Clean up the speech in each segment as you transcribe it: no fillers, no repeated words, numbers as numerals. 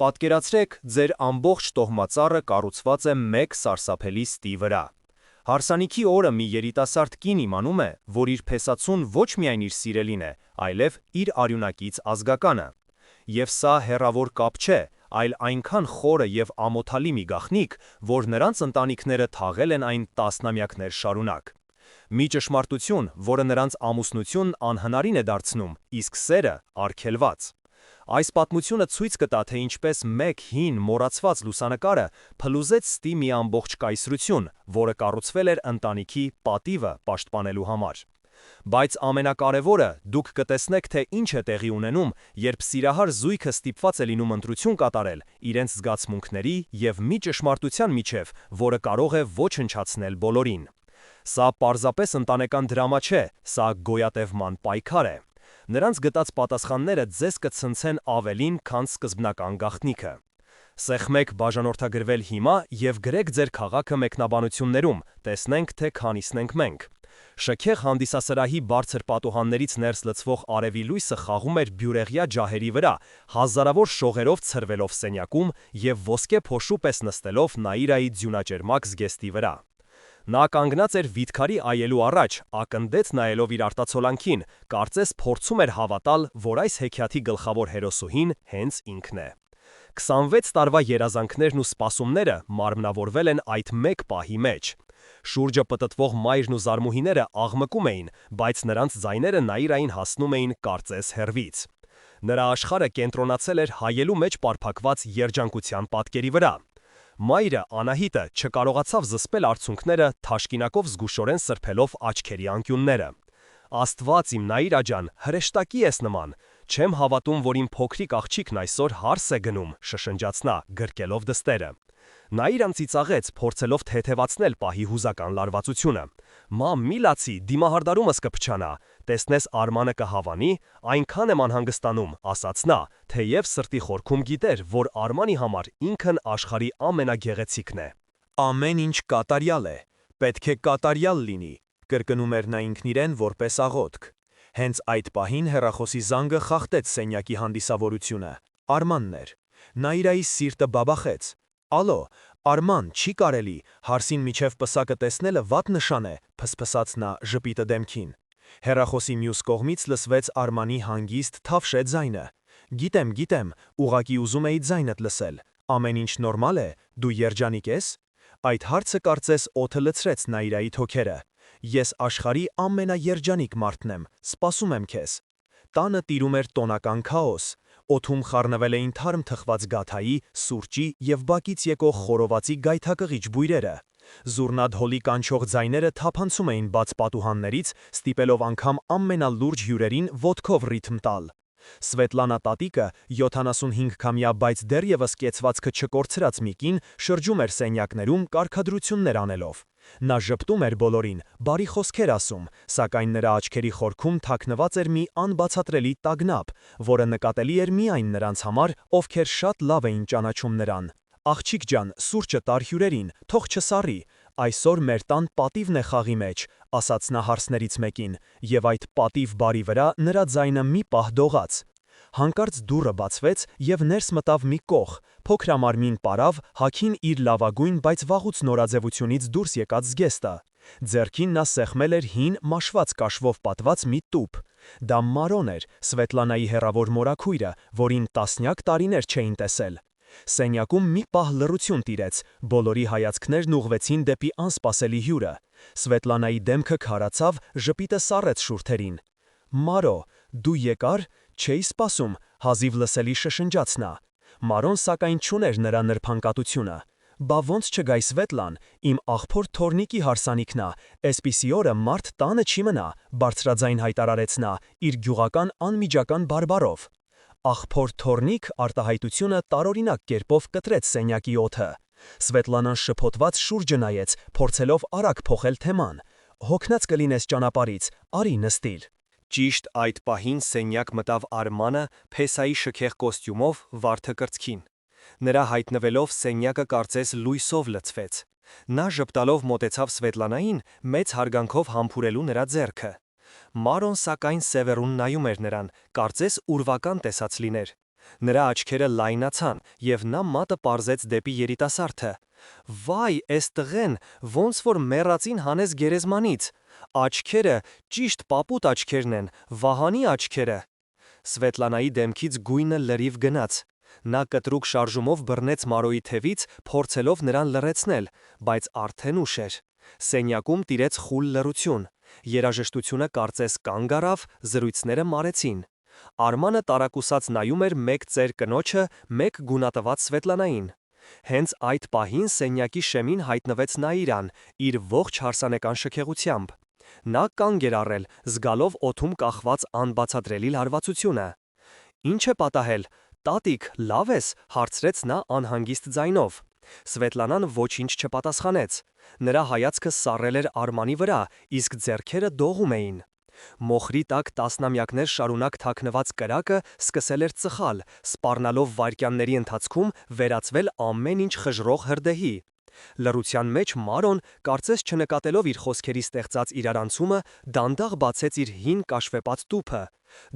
Պատկերացրեք, ձեր ամբողջ տոհմածառը կառուցված է մեկ սարսափելի ստի վրա։ Հարսանիքի օրը մի երիտասարդ կին իմանում է, որ իր փեսացուն ոչ միայն իր սիրելին է, այլև իր արյունակից ազգականը։ Եվ սա հեռավոր կապ չէ, այլ այնքան խորը և ամոթալի մի գաղտնիք, որ նրանց ընտանիքները թաղել են այն տասնամյակներ շարունակ։ Մի ճշմարտություն, որը նրանց ամուսնությունն անհնարին է դարձնում, իսկ սերը արգելված։ Այս պատմությունը ցույց կտա, թե ինչպես մեկ հին, մոռացված լուսանկարը փլուզեց ստի մի ամբողջ կայսրություն, որը կառուցվել էր ընտանիքի պատիվը պաշտպանելու համար։ Բայց ամենակարևորը, դուք կտեսնեք, թե ինչ է տեղի ունենում, երբ սիրահար զույգը ստիպված է լինում ընտրություն կատարել իրենց զգացմունքների և մի ճշմարտության միջև, որը կարող է ոչնչացնել բոլորին։ Սա պարզապես ընտանեկան դրամա չէ, սա գոյատևման պայքար է։ Նրանց գտած պատասխանները ձեզ կցնցեն ավելին, քան սկզբնական գաղտնիքը։ Սեղմեք բաժանորդագրվել հիմա և գրեք ձեր քաղաքը մեկնաբանություններում, տեսնենք, թե քանիսն ենք մենք։ Շքեղ հանդիսասրահի բարձր պատուհաններից ներս լցվող արևի լույսը խաղում էր բյուրեղյա ջահերի վրա, հազարավոր շողերով ցրվելով սենյակում և ոսկե փոշու պես նստելով Նաիրայի ձյունաճերմակ զգեստի վրա։ Նա կանգնած էր վիթքարի այելու առաջ, ակնդեց նայելով իր արտացոլանքին, կարծես փորձում էր հավատալ, որ այս հեքիաթի գլխավոր հերոսուհին հենց ինքն է։ 26 տարվա երազանքներն ու սպասումները մարմնավորվել են այդ մեկ պահի մեջ։ Շուրջը պտտվող մայրն ու զարմուհիները աղմկում էին, բայց նրանց ձայները Նաիրային հասնում էին կարծես հեռվից։ Նրա աշխարհը կենտրոնացել էր հայելու մեջ պարփակված երջանկության պատկերի վրա։ Մայրը, Անահիտը, չկարողացավ զսպել արցունքները, թաշկինակով զգուշորեն սրբելով աչքերի անկյունները։ Աստված իմ Նաիրա ջան, հրեշտակի ես նման, չեմ հավատում, որ իմ փոքրիկ աղջիկն այսօր հարս է գնում, շշնջաց նա, գրկելով դստերը։ Նաիրան ծիծաղեց, փորձելով թեթևացնել պահի հուզական լարվածությունը։ Մամ, մի լացի, դիմահարդարումս կփչանա, տեսնես Արմանը կհավանի, այնքան եմ անհանգստանում, ասաց նա, թեև սրտի խորքում գիտեր, որ Արմանի համար ինքն աշխարհի ամենագեղեցիկն է։ Ամեն ինչ կատարյալ է, պետք է կատարյալ լինի, կրկնում էր նա ինքն իրեն որպես աղոթք։ Հենց այդ պահին հեռախոսի զանգը խախտեց սենյակի հանդիսավորությունը։ Արմանն էր։ Նաիրայի սիրտը բաբախեց։ Ալո, Արման, չի կարելի, հարսին միջև պսակը տեսնելը վատ նշան է, փսփսաց նա ժպիտը դեմքին։ Հեռախոսի մյուս կողմից լսվեց Արմանի հանգիստ թավշե ձայնը։ Գիտեմ, ուղղակի ուզում էի ձայնդ լսել։ Ամեն ինչ նորմալ է, դու երջանիկ ես։ Այդ հարցը կարծես օդը լցրեց Նաիրայի թոքերը։ Ես աշխարհի ամենաերջանիկ մարդն եմ, սպասում եմ քեզ։ Տանը տիրում էր տոնական քաոս։ Օդում խառնվել էին թարմ թխված գաթայի, սուրճի և բակից եկող խորովածի գայթակղիչ բույրերը։ Զուռնա-դհոլի կանչող ձայները թափանցում էին բաց պատուհաններից, ստիպելով անգամ ամենալուրջ հյուրերին ոտքով ռիթմ տալ։ Սվետլանա տատիկը, 75-քամյա, բայց դեռևս կեցվածքը չկորցրած մի կին, շրջում էր սենյակներում կարգադրություններ անելով։ Նա ժպտում էր բոլորին, բարի խոսքեր ասում, սակայն նրա աչքերի խորքում թաքնված էր մի անբացատրելի տագնապ, որը նկատելի էր միայն նրանց համար, ովքեր շատ լավ էին ճանաչում նրան։ Աղջիկ ջան, սուրճը տար հյուրերին, թող չսառի, այսօր մեր տան պատիվն է խաղի մեջ, ասաց նա հարսներից մեկին, և այդ պատիվ բարի վրա նրա ձայնը մի պահ դողաց։ Հանկարծ դուռը բացվեց և ներս մտավ մի կոխ, փոքրամարմին պարավ, հագին իր լավագույն, բայց վաղուց նորաձևությունից դուրս եկած զգեստը։ Ձեռքին նա սեղմել էր հին, մաշված կաշվով պատված մի տուփ։ Դա Մարոն էր, Սվետլանայի հեռավոր մորաքույրը, որին տասնյակ տարիներ չէին տեսել։ Սենյակում մի պահ լռություն տիրեց, բոլորի հայացքներն ուղղվեցին դեպի անսպասելի հյուրը։ Սվետլանայի դեմքը քարացավ, ժպիտը սառեց շուրթերին։ Մարո, դու եկար, չէի սպասում, հազիվ լսելի շշնջաց նա։ Մարոն սակայն չուներ նրա նրբանկատությունը։ Բա ոնց չգայի Սվետլան, իմ աղբոր Թորնիկի հարսանիքն ա, էսպիսի օրը մարդ տանը չի մնա, բարձրաձայն հայտարարեց նա, իր գյուղական անմիջական բարբառով։ Աղբոր Թորնիկ արտահայտությունը տարօրինակ կերպով կտրեց սենյակի օդը։ Սվետլանան շփոթված շուրջը նայեց, փորձելով արագ փոխել թեման։ Հոգնած կլինես ճանապարհից, արի նստիր։ Ճիշտ այդ պահին սենյակ մտավ Արմանը, փեսայի շքեղ կոստյումով, վարդը կրծքին։ Նրա հայտնվելով սենյակը կարծես լույսով լցվեց։ Նա ժպտալով մոտեցավ Սվետլանային, մեծ հարգանքով համբուրելու նրա ձեռքը։ Մարոն սակայն սևեռուն նայում էր նրան, կարծես ուրվական տեսած լիներ։ Նրա աչքերը լայնացան, և նա մատը պարզեց դեպի երիտասարդը։ Վայ, էս տղեն, ոնց որ մեռածին հանես գերեզմանից, աչքերը, ճիշտ պապուտ աչքերն են, Վահանի աչքերը։ Սվետլանայի դեմքից գույնը լրիվ գնաց։ Նա կտրուկ շարժումով բռնեց Մարոյի թևից, փորձելով նրան լռեցնել, բայց արդեն ուշ էր։ Սենյակում տիրեց խուլ լռություն։ Երաժշտությունը կարծես կանգ առավ, զրույցները մարեցին։ Արմանը տարակուսած նայում էր մեկ ծեր կնոջը, մեկ գունատված Սվետլանային։ Հենց այդ պահին սենյակի շեմին հայտնվեց Նաիրան, իր ողջ հարսանեկան շքեղությամբ։ Նա կանգ էր առել, զգալով օդում կախված անբացատրելի լարվածությունը։ Ինչ է պատահել, տատիկ, լավ ես, հարցրեց նա անհանգիստ ձայնով։ Սվետլանան ոչինչ չպատասխանեց։ Նրա հայացքը սառել էր Արմանի վրա, իսկ ձեռքերը դողում էին։ Մոխրի տակ տասնամյակներ շարունակ թաքնված կրակը սկսել էր ծխալ, սպառնալով վայրկյանների ընթացքում վերածվել ամեն ինչ խժռող հրդեհի։ Լռության մեջ Մարոն, կարծես չնկատելով իր խոսքերի ստեղծած իրարանցումը, դանդաղ բացեց իր հին կաշվեպած տուփը։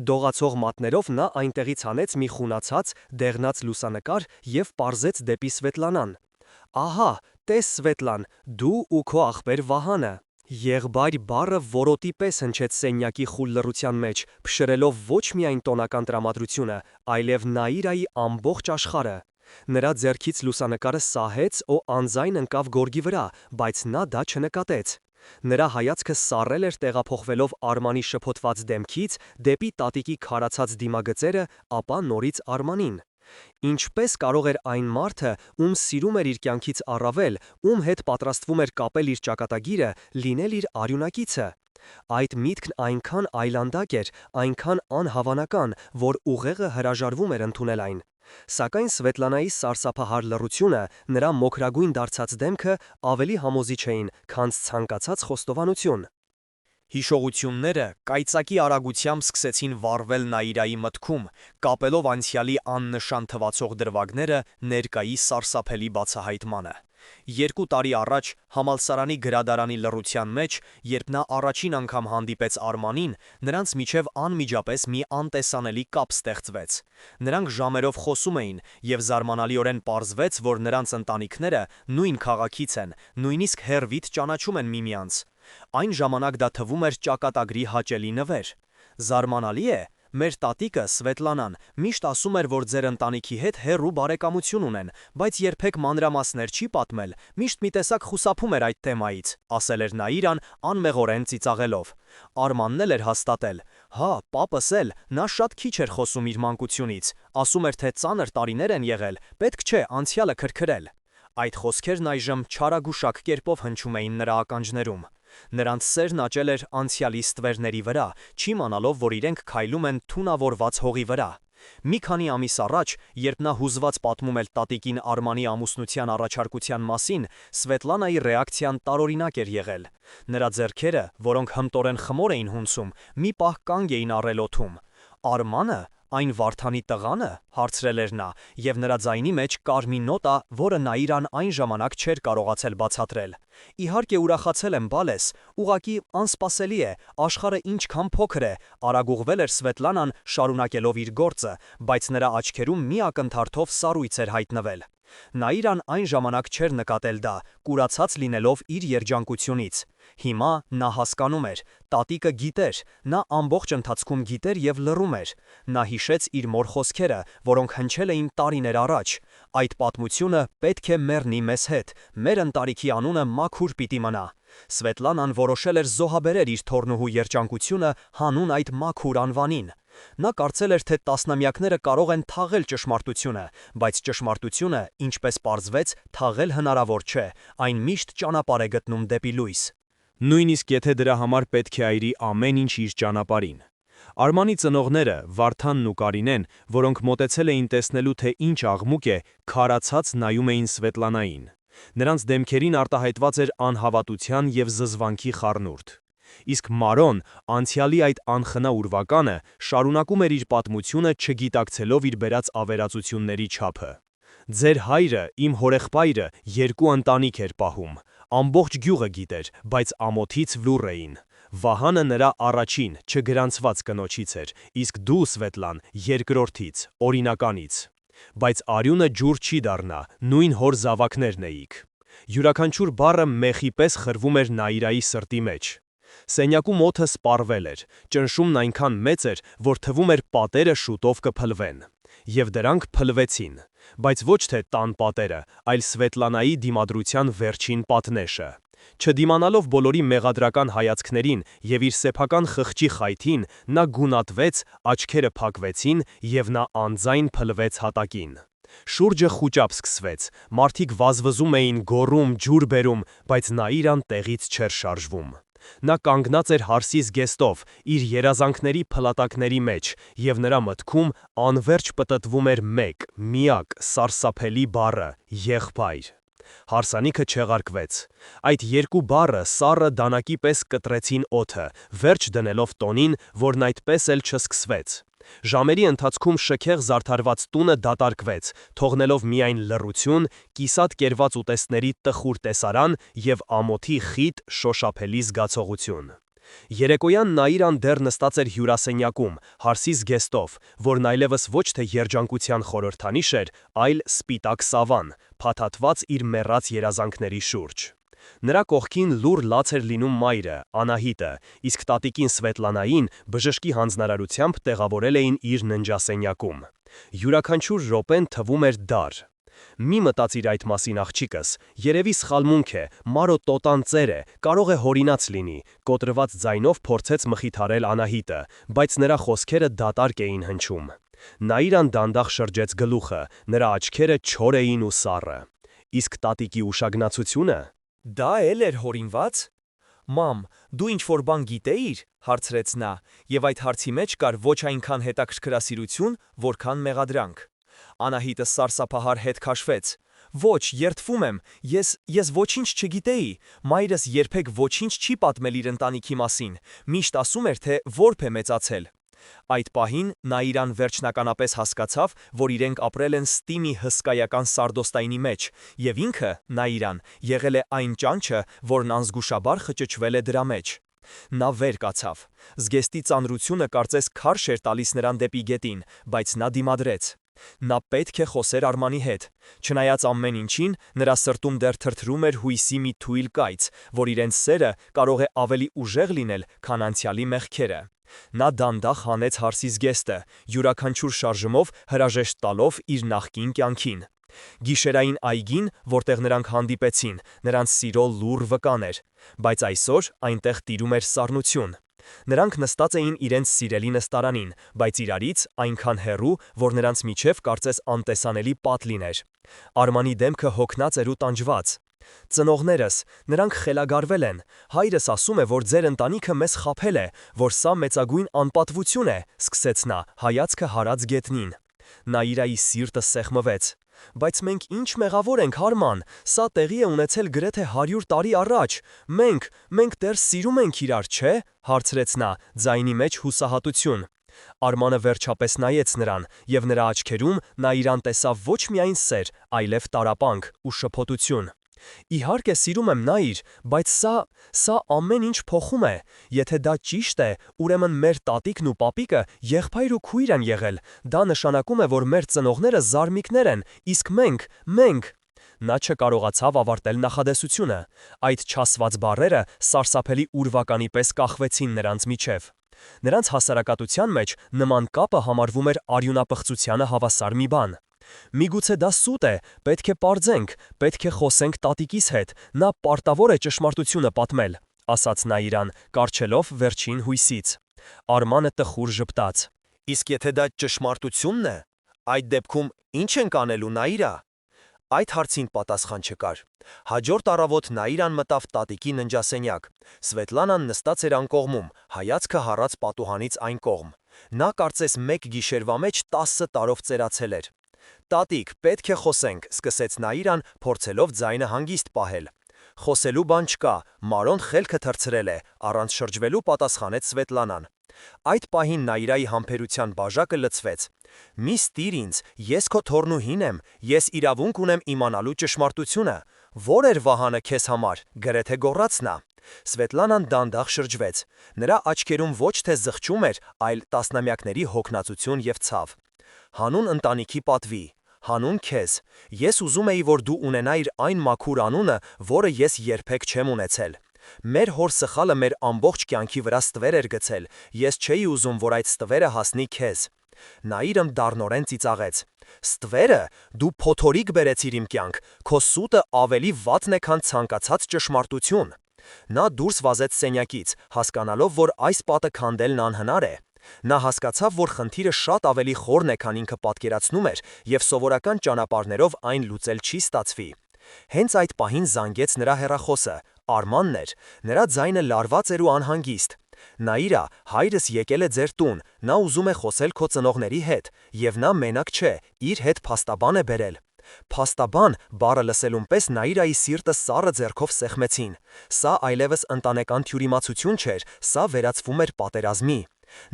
Դողացող մատներով նա այնտեղից հանեց մի խունացած, դեղնած լուսանկար և պարզեց դեպի Սվետլանան։ Ահա, տես Սվետլան, դու ու քո աղբեր Վահանը։ Եղբայր բառը որոտի պես հնչեց սենյակի խուլ լռության մեջ, փշրելով ոչ միայն տոնական տրամադրությունը, այլև Նաիրայի ամբողջ աշխարհը։ Նրա ձեռքից լուսանկարը սահեց ու անձայն ընկավ գորգի վրա, բայց նա դա չնկատեց։ Նրա հայացքը սառել էր տեղափոխվելով Արմանի շփոթված դեմքից դեպի տատիկի քարացած դիմագծերը, ապա նորից Արմանին։ Ինչպես կարող էր այն մարդը, ում սիրում էր իր կյանքից առավել, ում հետ պատրաստվում էր կապել իր ճակատագիրը, լինել իր արյունակիցը։ Այդ միտքն այնքան այլանդակ էր, այնքան անհավանական, որ ուղեղը հրաժարվում էր ընդունել այն։ Սակայն Սվետլանայի սարսափահար լռությունը, նրա մոխրագույն դարձած դեմքը ավելի համոզիչ էին, քան ցանկացած խոստովանություն։ Հիշողությունները կայծակի արագությամբ սկսեցին վառվել Նաիրայի մտքում, կապելով անցյալի աննշան թվացող դրվագները ներկայի սարսափելի բացահայտմանը։ 2 տարի առաջ համալսարանի գրադարանի լռության մեջ, երբ նա առաջին անգամ հանդիպեց Արմանին, նրանց միջև անմիջապես մի անտեսանելի կապ ստեղծվեց։ Նրանք ժամերով խոսում էին, և զարմանալիորեն պարզվեց, որ նրանց ընտանիքները նույն քաղաքից են, նույնիսկ հեռվից ճանաչում են միմյանց։ Այն ժամանակ դա թվում էր ճակատագրի հաճելի նվեր։ Զարմանալի է, մեր տատիկը Սվետլանան միշտ ասում էր, որ ձեր ընտանիքի հետ հեռու բարեկամություն ունեն, բայց երբեք մանրամասներ չի պատմել, միշտ մի տեսակ խուսափում էր այդ թեմայից, ասել էր Նաիրան անմեղորեն ծիծաղելով։ Արմանն էլ էր հաստատել. հա, պապս էլ, նա շատ քիչ էր խոսում իր մանկությունից, ասում էր, թե ծանր տարիներ են եղել, պետք չէ անցյալը քրքրել։ Այդ խոսքերն այժմ չարագուշակ կերպով հնչում էին նրա ականջներում։ Նրանց սերն աճել էր անցյալի ստվերների վրա, չիմանալով, որ իրենք քայլում են թունավորված հողի վրա։ Մի քանի ամիս առաջ, երբ նա հուզված պատմում էր տատիկին Արմանի ամուսնության առաջարկության մասին, Սվետլանայի ռեակցիան տարօրինակ էր եղել։ Նրա ձեռքերը, որոնք հմտորեն խմոր էին հունցում, մի պահ կանգ էին առել օդում։ Արմանը, այն Վարդանի տղա՞ն է, հարցրել էր նա, և նրա ձայնի մեջ կար մի նոտա, որը Նաիրան այն ժամանակ չէր կարողացել բացատրել։ Իհարկե ուրախացել եմ, բալես, ուղղակի անսպասելի է, աշխարհը ինչքան փոքր է, արագ ուղղվել էր Սվետլանան, շարունակելով իր գործը, բայց նրա աչքերում մի ակնթարթով սառույց էր հայտնվել։ Նաիրան այն ժամանակ չէր նկատել դա, կուրացած լինելով իր երջանկությունից։ Հիմա նա հասկանում էր, տատիկը գիտեր, նա ամբողջ ընթացքում գիտեր և լռում էր։ Նա հիշեց իր մոր խոսքերը, որոնք հնչել էին տարիներ առաջ։ Այդ պատմությունը պետք է մեռնի մեզ հետ, մեր ընտանիքի անունը մաքուր պիտի մնա։ Սվետլանան որոշել էր զոհաբերել իր թոռնուհու երջանկությունը հանուն այդ մաքուր անվանին։ Նա կարծել էր, թե տասնամյակները կարող են թաղել ճշմարտությունը, բայց ճշմարտությունը, ինչպես պարզվեց, թաղել հնարավոր չէ, այն միշտ ճանապարհ է գտնում դեպի լույս։ Նույնիսկ եթե դրա համար պետք է այրի ամեն ինչ իր ճանապարհին։ Արմանի ծնողները, Վարդանն ու Կարինեն, որոնք մոտեցել էին տեսնելու, թե ինչ աղմուկ է, քարացած նայում էին Սվետլանային։ Նրանց դեմքերին արտահայտված էր անհավատության և զզվանքի խառնուրդ։ Իսկ Մարոն, անցյալի այդ անխնա ուրվականը, շարունակում էր իր պատմությունը, չգիտակցելով իր բերած ավերածությունների չափը։ Ձեր հայրը, իմ հորեղբայրը, 2 ընտանիք էր պահում։ Ամբողջ գյուղը գիտեր, բայց ամոթից լուռ էին։ Վահանը նրա առաջին, չգրանցված կնոջից էր, իսկ դու, Սվետլան, երկրորդից, օրինականից։ Բայց արյունը ջուր չի դառնա, նույն հոր զավակներն էիք։ Յուրաքանչյուր բառը մեխի պես խրվում էր Նաիրայի սրտի մեջ։ Սենյակում օդը սպառվել էր, ճնշումն այնքան մեծ էր, որ թվում էր պատերը շուտով կփլվեն։ Եվ դրանք փլվեցին, բայց ոչ թե տան պատերը, այլ Սվետլանայի դիմադրության վերջին պատնեշը։ Չդիմանալով բոլորի մեղադրական հայացքներին և իր սեփական խղճի խայթին, նա գունատվեց, աչքերը փակվեցին և նա անձայն փլվեց հատակին։ Շուրջը խուճապ սկսվեց, մարդիկ վազվզում էին, գոռում, ջուր բերում, բայց Նաիրան տեղից չէր շարժվում։ Նա կանգնած էր հարսի զգեստով, իր երազանքների փլատակների մեջ, և նրա մտքում անվերջ պտտվում էր մեկ, միակ, սարսափելի բառը՝ եղբայր։ Հարսանիքը չեղարկվեց։ Այդ երկու բառը սառը դանակի պես կտրեցին օդը, վերջ դնելով տոնին, որն այդպես էլ չսկսվեց։ Ժամերի ընթացքում շքեղ զարդարված տունը դատարկվեց, թողնելով միայն լռություն, կիսատ կերված ուտեստների տխուր տեսարան և ամոթի խիտ, շոշափելի զգացողություն։ Երեկոյան Նաիրան դեռ նստած էր հյուրասենյակում, հարսի զգեստով, որն այլևս ոչ թե երջանկության խորհրդանիշ էր, այլ սպիտակ սավան, փաթաթված իր մեռած երազանքների շուրջ։ Նրա կողքին լուռ լաց էր լինում մայրը, Անահիտը, իսկ տատիկին Սվետլանային բժշկի հանձնարարությամբ տեղավորել էին իր ննջասենյակում։ Յուրաքանչյուր րոպեն թվում էր դար։ Մի մտածիր այդ մասին, աղջիկս, երևի սխալմունք է, Մարո տոտան ծեր է, կարող է հորինած լինի, կոտրված ձայնով փորձեց մխիթարել Անահիտը, բայց նրա խոսքերը դատարկ էին հնչում։ Նաիրան դանդաղ շրջեց գլուխը, նրա աչքերը չոր էին ու սառը։ Իսկ տատիկի ուշագնացությունը։ Դա էլ էր հորինված։ Մամ, դու ինչ-որ բան գիտեիր, հարցրեց նա, և այդ հարցի մեջ կար ոչ այնքան հետաքրքրասիրություն, որքան մեղադրանք։ Անահիտը սարսափահար հետ քաշվեց։ Ոչ, երդվում եմ, ես ոչինչ չգիտեի, մայրս երբեք ոչինչ չի պատմել իր ընտանիքի մասին, միշտ ասում էր, թե որբ է մեծացել։ Այդ պահին Նաիրան վերջնականապես հասկացավ, որ իրենք ապրել են ստիմի հսկայական սարդոստայնի մեջ, և ինքը, Նաիրան, եղել է այն ճանճը, որն անզգուշաբար խճճվել է դրա մեջ։ Նա վեր կացավ։ Զգեստի ծանրությունը կարծես քարշ էր տալիս նրան դեպի գետին, բայց նա դիմադրեց։ Նա պետք է խոսեր Արմանի հետ։ Չնայած ամեն ինչին, նրա սրտում դեռ թրթրում էր հույսի մի թույլ կայծ, որ իրենց սերը կարող է ավելի ուժեղ լինել, քան անցյալի մեղքերը։ Նա դանդաղ հանեց հարսի զգեստը, յուրաքանչյուր շարժումով հրաժեշտ տալով իր նախկին կյանքին։ Գիշերային այգին, որտեղ նրանք հանդիպեցին, նրանց սիրո լուռ վկան էր, բայց այսօր այնտեղ տիրում էր սառնություն։ Նրանք նստած էին իրենց սիրելի նստարանին, բայց իրարից այնքան հեռու, որ նրանց միջև կարծես անտեսանելի պատ լիներ։ Արմանի դեմքը հոգնած էր ու տանջված։ Ծնողներս, նրանք խելագարվել են, հայրս ասում է, որ ձեր ընտանիքը մեզ խաբել է, որ սա մեծագույն անպատվություն է, սկսեց նա, հայացքը հարած գետնին։ Նաիրայի սիրտը սեղմվեց։ Բայց մենք ինչ մեղավոր ենք, Արման, սա տեղի է ունեցել գրեթե 100 տարի առաջ, մենք դեռ սիրում ենք իրար, չէ, հարցրեց նա, ձայնի մեջ հուսահատություն։ Արմանը վերջապես նայեց նրան, և նրա աչքերում Նաիրան տեսավ ոչ միայն սեր, այլև տառապանք ու շփոթություն։ Իհարկե սիրում եմ, Նաիր, բայց սա ամեն ինչ փոխում է։ Եթե դա ճիշտ է, ուրեմն մեր տատիկն ու պապիկը եղբայր ու քույր են եղել։ Դա նշանակում է, որ մեր ծնողները զարմիկներ են, իսկ մենք… Նա չկարողացավ ավարտել նախադեսությունը։ Այդ չասված բառերը սարսափելի ուրվականի պես կախվեցին նրանց միջև։ Նրանց հասարակության մեջ նման կապը համարվում էր արյունապղծությանը հավասար մի բան։ Միգուցե դա սուտ է, պետք է պարզենք, պետք է խոսենք տատիկիս հետ, նա պարտավոր է ճշմարտությունը պատմել, ասաց Նաիրան, կառչելով վերջին հույսից։ Արմանը տխուր ժպտաց։ Իսկ եթե դա ճշմարտությունն է, այդ դեպքում ինչ ենք անելու, Նաիրա։ Այդ հարցին պատասխան չկար։ Հաջորդ առավոտ Նաիրան մտավ տատիկի ննջասենյակ։ Սվետլանան նստած էր անկողմում, հայացքը հառած պատուհանից այն կողմ։ Նա կարծես մեկ գիշերվա մեջ 10 տարով ծերացել էր։ Տատիկ, պետք է խոսենք, սկսեց Նաիրան, փորձելով ձայնը հանգիստ պահել։ Խոսելու բան չկա, Մարոն խելքը թռցրել է, առանց շրջվելու պատասխանեց Սվետլանան։ Այդ պահին Նաիրայի համբերության բաժակը լցվեց։ Մի ստիր ինձ, ես քո թոռնուհին եմ, ես իրավունք ունեմ իմանալու ճշմարտությունը։ Ո՞ր էր Վահանը քեզ համար, գրեթե գոռաց նա։ Սվետլանան դանդաղ շրջվեց, նրա աչքերում ոչ թե զղջում էր, այլ տասնամյակների հոգնածություն և ցավ։ Հանուն ընտանիքի պատվի, հանուն քեզ, ես ուզում էի, որ դու ունենայիր այն մաքուր անունը, որը ես երբեք չեմ ունեցել։ Մեր հոր սխալը մեր ամբողջ կյանքի վրա ստվեր էր գցել, ես չէի ուզում, որ այդ ստվերը հասնի քեզ։ Նաիրն դառնորեն ծիծաղեց։ Ստվերը, դու փոթորիկ բերեցիր իմ կյանք, քո սուտը ավելի վատն է, քան ցանկացած ճշմարտություն։ Նա դուրս վազեց սենյակից, հասկանալով, որ այս պատը քանդելն անհնար է։ Նա հասկացավ, որ խնդիրը շատ ավելի խորն է, քան ինքը պատկերացնում էր, և սովորական ճանապարհներով այն լուծել չի ստացվի։ Հենց այդ պահին զանգեց նրա հեռախոսը, Արմանն էր, նրա ձայնը լարված էր ու անհանգիստ։ Նաիրա, հայրս եկել է ձեր տուն, նա ուզում է խոսել քո ծնողների հետ, և նա մենակ չէ, իր հետ փաստաբան է բերել։ Փաստաբան բառը լսելուն պես Նաիրայի սիրտը սառը ձեռքով սեղմեցին։ Սա այլևս ընտանեկան թյուրիմացություն չէր, սա վերածվում էր պատերազմի։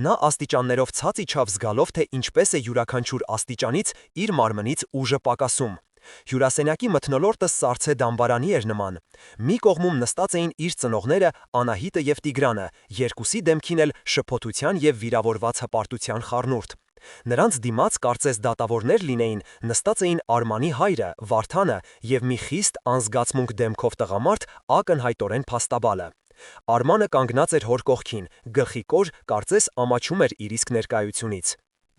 Նա աստիճաններով ցած իջավ զգալով, թե ինչպես է յուրաքանչյուր աստիճանից իր մարմնից ուժը պակասում։ Հյուրասենյակի մթնոլորտը սառցե դամբարանի էր նման։ Մի կողմում նստած էին իր ծնողները Անահիտը և Տիգրանը, երկուսի դեմքին էլ շփոթության և վիրավորված հպարտության խառնուրդ։ Նրանց դիմաց կարծես դատավորներ լինեին, նստած էին Արմանի հայրը, Վարդանը և մի խիստ անզգացմունք դեմքով տղամարդ ակնհայտորեն փաստաբանը։ Արմանը կանգնած էր հոր կողքին, գլխիկոր, կարծես ամաչում էր իր իսկ ներկայությունից։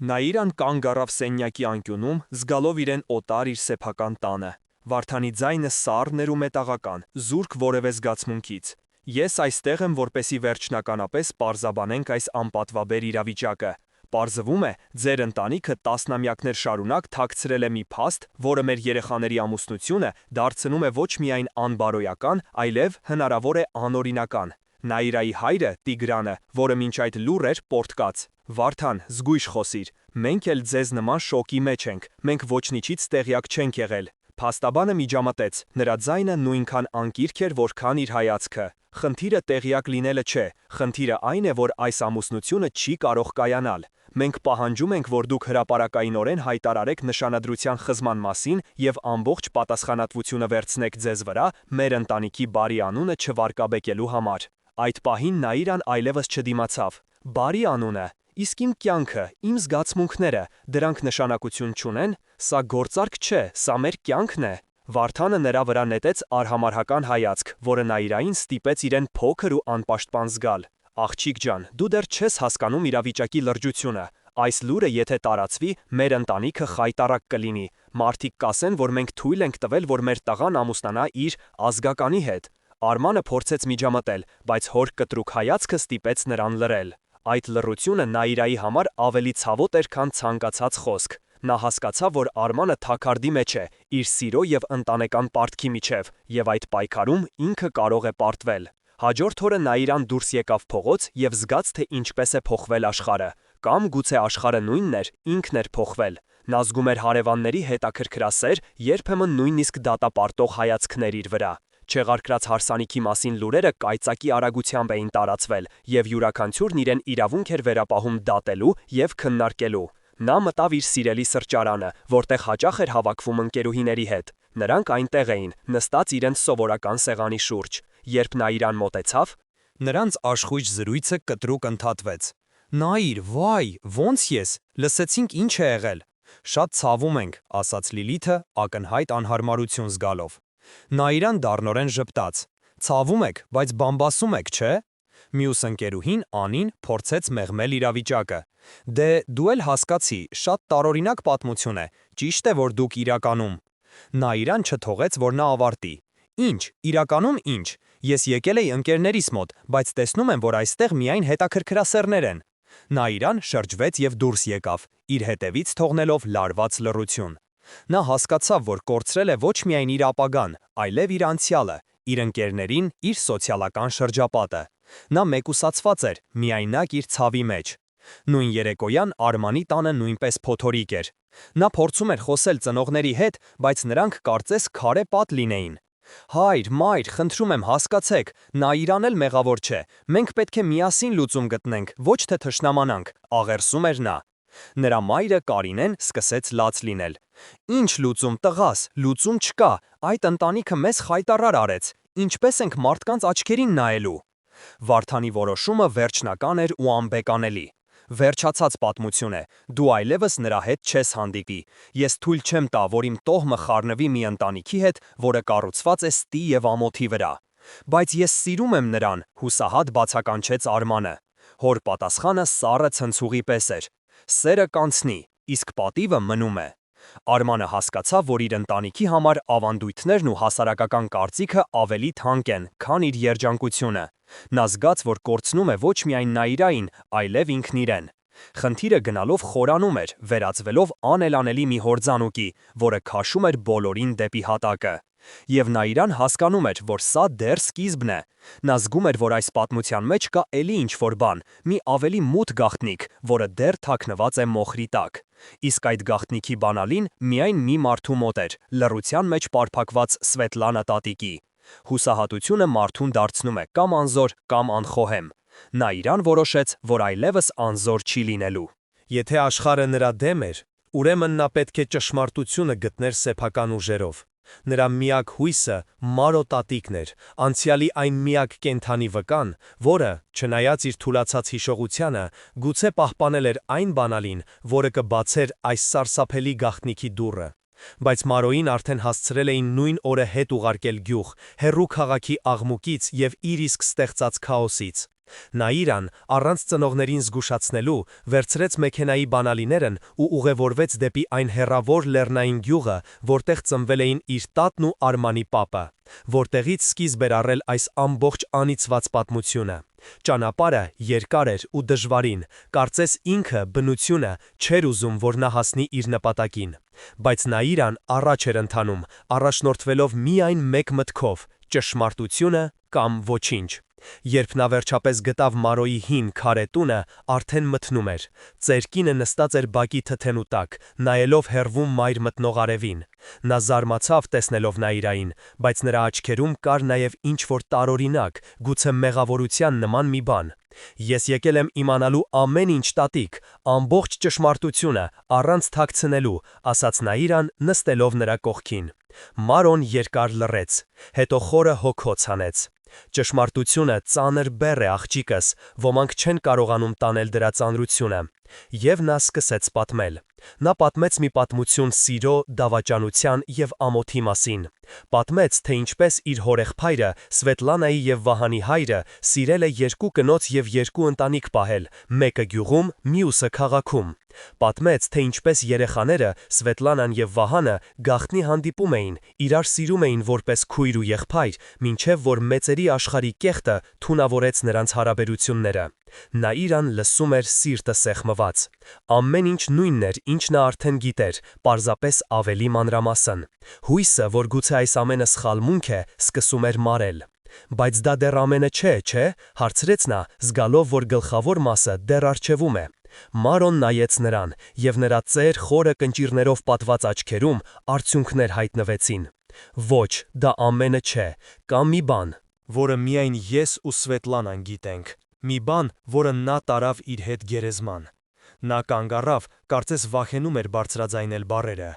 Նաիրան կանգ առավ սենյակի անկյունում, զգալով իրեն օտար իր սեփական տանը։ Վարդանի ձայնը սառն էր ու մետաղական, զուրկ որևէ զգացմունքից։ Ես այստեղ եմ, որպեսզի վերջնականապես պարզաբանենք այս անպատվաբեր իրավիճակը։ Պարզվում է, ձեր ընտանիքը տասնամյակներ շարունակ թաքցրել է մի փաստ, որը մեր երեխաների ամուսնությունը դարձնում է ոչ միայն անբարոյական, այլև հնարավոր է անօրինական։ Նաիրայի հայրը, Տիգրանը, որը մինչ այդ լուռ էր, պորտկաց։ Վարդան, զգույշ խոսիր, մենք էլ ձեզ նման շոկի մեջ ենք, մենք ոչնչից տեղյակ չենք եղել։ Փաստաբանը միջամտեց, նրա ձայնը նույնքան անկիրք էր, որքան իր հայացքը։ Խնդիրը տեղյակ լինելը չէ, խնդիրը այն է, որ այս ամուսնությունը չի կարող կայանալ։ Մենք պահանջում ենք, որ դուք հրապարակայինորեն հայտարարեք նշանադրության խզման մասին և ամբողջ պատասխանատվությունը վերցնեք ձեզ վրա մեր ընտանիքի բարի անունը չվարկաբեկելու համար։ Այդ պահին Նաիրան այլևս չդիմացավ։ Բարի անունը, իսկ իմ կյանքը, իմ զգացմունքները, դրանք նշանակություն չունեն, սա գործարք չէ, սա մեր կյանքն է։ Վարդանը նրա վրա նետեց արհամարհական հայացք, որը Նաիրային ստիպեց իրեն փոքր ու անպաշտպան զգալ։ Աղջիկ ջան, դու դեռ չես հասկանում իրավիճակի լրջությունը։ Այս լուրը եթե տարածվի, մեր ընտանիքը խայտառակ կլինի։ Մարդիկ կասեն, որ մենք թույլ ենք տվել, որ մեր տղան ամուսնանա իր ազգականի հետ։ Արմանը փորձեց միջամտել, բայց հոր կտրուկ հայացքը ստիպեց նրան լռել։ Այդ լռությունը Նաիրայի համար ավելի ցավոտ էր, քան ցանկացած խոսք։ Նա հասկացավ, որ Արմանը թաքարդի մեջ է, իր սիրո և ընտանեկան պարտքի միջև, և այդ պայքարում ինքը կարող է պարտվել։ Հաջորդ օրը Նաիրան դուրս եկավ փողոց և զգաց, թե ինչպես է փոխվել աշխարհը, կամ գուցե աշխարհը նույնն էր, ինքն էր փոխվել։ Նա զգում էր հարևանների հետաքրքրասեր, երբեմն նույնիսկ դատապարտող հայացքներ իր վրա։ Չեղարկրած հարսանիքի մասին լուրերը կայծակի արագությամբ էին տարածվել, և յուրաքանչյուրն իրեն իրավունք էր վերապահում դատելու և քննարկելու։ Նա մտավ իր սիրելի սրճարանը, որտեղ հաճախ էր հավաքվում ընկերուհիների հետ։ Նրանք այնտեղ էին, նստած իրենց սովորական սեղանի շուրջ։ Երբ Նաիրան մոտեցավ, նրանց աշխույժ զրույցը կտրուկ ընդհատվեց։ Նաիր, վայ, ո՞նց ես, լսեցինք ինչ է եղել։ Շատ ցավում ենք, ասաց Լիլիթը, ակնհայտ անհարմարություն զգալով։ Նաիրան դառնորեն ժպտաց։ Ցավում եք, բայց բամբասում եք, չէ՞։ Մյուս ընկերուհին Անին փորձեց մեղմել իրավիճակը։ Դե դու էլ հասկացի, շատ տարօրինակ պատմություն է, ճիշտ է, որ դուք իրականում։ Նաիրան չթողեց, որ նա ավարտի։ Ինչ, իրականում ինչ։ Ես եկել էի ընկերներիս մոտ, բայց տեսնում եմ, որ այստեղ միայն հետաքրքրասերներ են։ Նաիրան շրջվեց և դուրս եկավ, իր հետևից թողնելով լարված լռություն։ Նա հասկացավ, որ կորցրել է ոչ միայն իր ապագան, այլև իր անցյալը, իր ընկերներին, իր սոցիալական շրջապատը։ Նա մեկուսացված էր, միայնակ իր ցավի մեջ։ Նույն երեկոյան Արմանի տանը նույնպես փոթորիկ էր։ Նա փորձում էր խոսել ծնողների հետ, բայց նրանք կարծես քարե պատ լինեին։ Հայր, մայր, խնդրում եմ հասկացեք, Նաիրան էլ մեղավոր չէ, մենք պետք է միասին լուծում գտնենք, ոչ թե թշնամանանք, աղերսում էր նա։ Նրա մայրը Կարինեն սկսեց լաց լինել։ Ինչ լուծում, տղաս, լուծում չկա, այդ ընտանիքը մեզ խայտառար արեց, Ինչպես ենք մարդկանց աչքերին նայելու։ Վարդանի որոշումը վերջնական էր ու անբեկանելի։ Վերջացած պատմություն է, դու այլևս նրա հետ չես հանդիպի, ես թույլ չեմ տա, որ իմ տոհմը խառնվի մի ընտանիքի հետ, որը կառուցված է ստի և ամոթի վրա։ Բայց ես սիրում եմ նրան, հուսահատ բացականչեց Արմանը։ Հոր պատասխանը սառը ցնցուղի պես էր. սերը կանցնի, իսկ պատիվը մնում է։ Արմանը հասկացավ, որ իր ընտանիքի համար ավանդույթներն ու հասարակական կարծիքը ավելի թանկ են, քան իր երջանկությունը։ Նա զգաց, որ կորցնում է ոչ միայն Նաիրային, այլև ինքն իրեն։ Խնդիրը գնալով խորանում էր, վերածվելով անելանելի մի հորձանուկի, որը քաշում էր բոլորին դեպի հատակը։ Եվ Նաիրան հասկանում էր, որ սա դեռ սկիզբն է։ Նա զգում էր, որ այս պատմության մեջ կա էլի ինչ-որ բան, մի ավելի մութ գաղտնիք, որը դեռ թաքնված է մոխրի տակ։ Իսկ այդ գաղտնիքի բանալին միայն մի մարդու մոտ էր, լռության մեջ պարփակված Սվետլանա տատիկի։ Հուսահատությունը մարդուն դարձնում է կամ անզոր, կամ անխոհեմ։ Նաիրան որոշեց, որ այլևս անզոր չի լինելու։ Եթե աշխարհը նրա դեմ էր, ուրեմն նա պետք է ճշմարտությունը գտներ սեփական ուժերով։ Նրա միակ հույսը Մարո տատիկն էր, անցյալի այն միակ կենդանի վկան, որը, չնայած իր թուլացած հիշողությանը, գուցե պահպանել էր այն բանալին, որը կբացեր այս սարսափելի գաղտնիքի դուռը։ Բայց Մարոյին արդեն հասցրել էին նույն օրը հետ ուղարկել գյուղ, հեռու քաղաքի աղմուկից և իր իսկ ստեղծած քաոսից։ Նաիրան, առանց ծնողներին զգուշացնելու, վերցրեց մեքենայի բանալիներն ու ուղևորվեց դեպի այն հեռավոր լեռնային գյուղը, որտեղ ծնվել էին իր տատն ու Արմանի պապը, որտեղից սկիզբ էր առել այս ամբողջ անիծված պատմությունը։ Ճանապարհը երկար էր ու դժվարին, կարծես ինքը, բնությունը, չէր ուզում, որ նա հասնի իր նպատակին։ Բայց Նաիրան առաջ էր ընթանում, առաջնորդվելով միայն մեկ մտքով՝ ճշմարտությունը կամ ոչինչ։ Երբ նա վերջապես գտավ Մարոյի հին քարե տունը, արդեն մթնում էր։ Ծեր կինը նստած էր բակի թթենու տակ, նայելով հեռվում մայր մտնող արևին։ Նա զարմացավ տեսնելով Նաիրային, բայց նրա աչքերում կար նաև ինչ-որ տարօրինակ, գուցե մեղավորության նման մի բան։ Ես եկել եմ իմանալու ամեն ինչ, տատիկ, ամբողջ ճշմարտությունը, առանց թաքցնելու, ասաց Նաիրան, նստելով նրա կողքին։ Մարոն երկար լռեց, հետո խորը հոգոց հանեց։ Ճշմարտությունը ծանր բեռ է, աղջիկս, ոմանք չեն կարողանում տանել դրա ծանրությունը։ Եվ նա սկսեց պատմել։ Նա պատմեց մի պատմություն սիրո, դավաճանության և ամոթի մասին։ Պատմեց, թե ինչպես իր հորեղբայրը, Սվետլանայի և Վահանի հայրը, սիրել է երկու կնոջ և երկու ընտանիք պահել, մեկը գյուղում, մյուսը քաղաքում։ Պատմեց, թե ինչպես երեխաները, Սվետլանան և Վահանը, գաղտնի հանդիպում էին, իրար սիրում էին որպես քույր ու եղբայր, մինչև որ մեծերի աշխարհի կեղտը թունավորեց նրանց հարաբերությունները։ Նաիրան լսում էր սիրտը սեղմված։ Ամեն ինչ նույնն էր, ինչ նա արդեն գիտեր, պարզապես ավելի մանրամասն։ Հույսը, որ գուցե այս ամենը սխալմունք է, սկսում էր մարել։ Բայց դա դեռ ամենը չէ, հարցրեց նա, զգալով, որ գլխավոր մասը դեռ առջևում է։ Մարոն նայեց նրան, և նրա ծեր խորը կնճիռներով պատված աչքերում արցունքներ հայտնվեցին։ Ոչ, դա ամենը չէ, կա մի բան, որը միայն ես ու Սվետլանան գիտենք, մի բան, որը նա տարավ իր հետ գերեզման։ Նա կանգ առավ, կարծես վախենում էր բարձրաձայնել բառերը։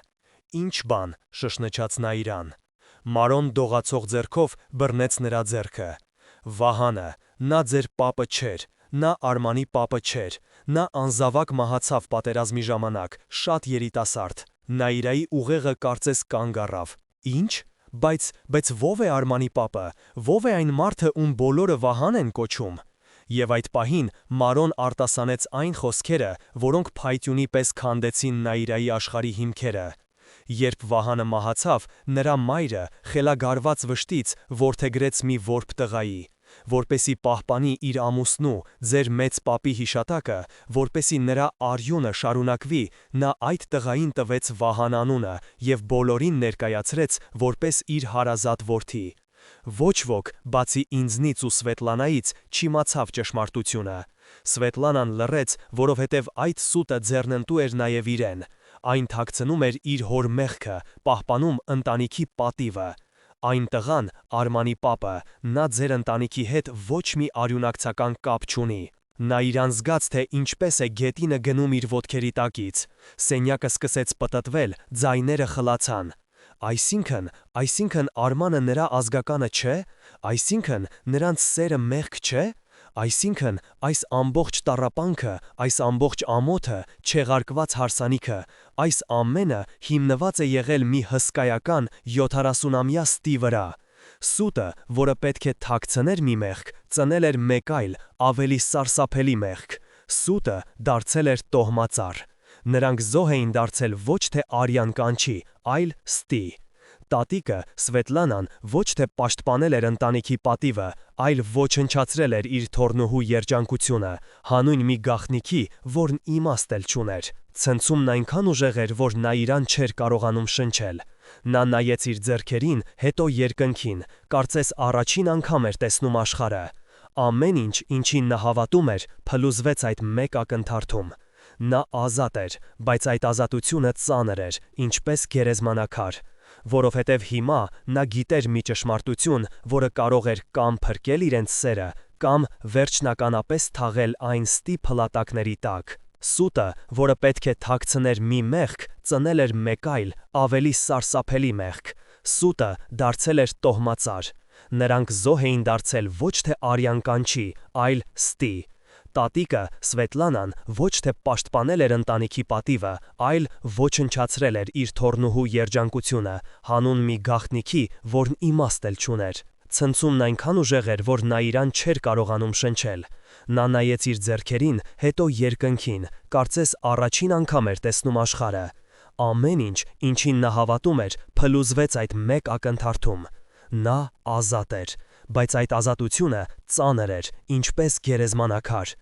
Ինչ բան, շշնջաց Նաիրան։ Մարոն դողացող ձեռքով բռնեց նրա ձեռքը։ Վահանը, նա ձեր պապը չէր, նա Արմանի պապը չէր, նա անզավակ մահացավ պատերազմի ժամանակ, շատ երիտասարդ։ Նաիրայի ուղեղը կարծես կանգ առավ։ Ինչ։ Բայց ո՞վ է Արմանի պապը, ո՞վ է այն մարդը, ում բոլորը Վահան են կոչում։ Եվ այդ պահին Մարոն արտասանեց այն խոսքերը, որոնք փայտյունի պես քանդեցին Նաիրայի աշխարհի հիմքերը։ Երբ Վահանը մահացավ, նրա մայրը, խելագարված վշտից, որդեգրեց մի որբ տղայի, որպեսի պահպանի իր ամուսնու, ձեր մեծ պապի հիշատակը, որպեսի նրա արյունը շարունակվի, նա այդ տղային տվեց Վահան անունը և բոլորին ներկայացրեց որպես իր հարազատ որդի։ Ոչ ոք, բացի ինձնից ու Սվետլանայից, չիմացավ ճշմարտությունը։ Սվետլանան լռեց, որովհետև այդ սուտը ձեռնընտու էր նաև իրեն։ Այն թաքցնում էր իր հոր մեղքը, պահպանում ընտանիքի պատիվը։ Այն տղան, Արմանի պապը, նա ձեր ընտանիքի հետ ոչ մի արյունակցական կապ չունի։ Նաիրան զգաց, թե ինչպես է գետինը գնում իր ոտքերի տակից։ Սենյակը սկսեց պտտվել, ձայները խլացան։ Այսինքն Արմանը նրա ազգականը չէ, այսինքն նրանց սերը մեղք չէ, այսինքն այս ամբողջ տառապանքը, այս ամբողջ ամոթը, չեղարկված հարսանիքը, այս ամենը հիմնված է եղել մի հսկայական 70-ամյա ստի վրա։ Սուտը, որը պետք է թաքցներ մի մեղք, ծնել էր մեկ այլ, ավելի սարսափելի մեղք։ Սուտը դարձել էր տոհմածառ։ Նրանք զոհ էին դարձել ոչ թե արյան կանչի, այլ ստի։ Տատիկը Սվետլանան ոչ թե պաշտպանել էր ընտանիքի պատիվը, այլ ոչնչացրել էր իր թոռնուհու երջանկությունը, հանուն մի գաղտնիքի, որն իմաստ էլ չուներ։ Ցնցումն այնքան ուժեղ էր, որ նա իրան չէր կարողանում շնչել։ Նա նայեց իր ձեռքերին, հետո երկնքին, կարծես առաջին անգամ էր տեսնում աշխարհը։ Ամեն ինչ, ինչին նա հավատում էր, փլուզվեց այդ մեկ ակնթարթում։ Նա ազատ էր, բայց այդ ազատությունը ծանր էր, ինչպես գերեզմանակար, որովհետև հիմա նա գիտեր մի ճշմարտություն, որը կարող էր կամ փրկել իրենց սերը, կամ վերջնականապես թաղել այն ստի փլատակների տակ։ Սուտը, որը պետք է թաքցներ մի մեղք, ծնել էր մեկ այլ, ավելի սարսափելի մեղք։ Սուտը դարձել էր տոհմածառ։ Նրանք զոհ էին դարձել ոչ թե արյան կանչի, այլ ստի։ Տատիկը Սվետլանան ոչ թե պաշտպանել էր ընտանիքի պատիվը, այլ ոչնչացրել էր իր թոռնուհու երջանկությունը, հանուն մի գաղտնիքի, որն իմաստ էլ չուներ։ Ցնցումն այնքան ուժեղ էր, որ նա իրան չէր կարողանում շնչել։ Նա նայեց իր ձեռքերին, հետո երկնքին, կարծես առաջին անգամ էր տեսնում աշխարհը։ Ամեն ինչ, ինչին նա հավատում էր, փլուզվեց այդ մեկ ակնթարթում։ Նա ազատ էր, բայց այդ ազատությունը ծանր էր, ինչպես գերեզմանակար,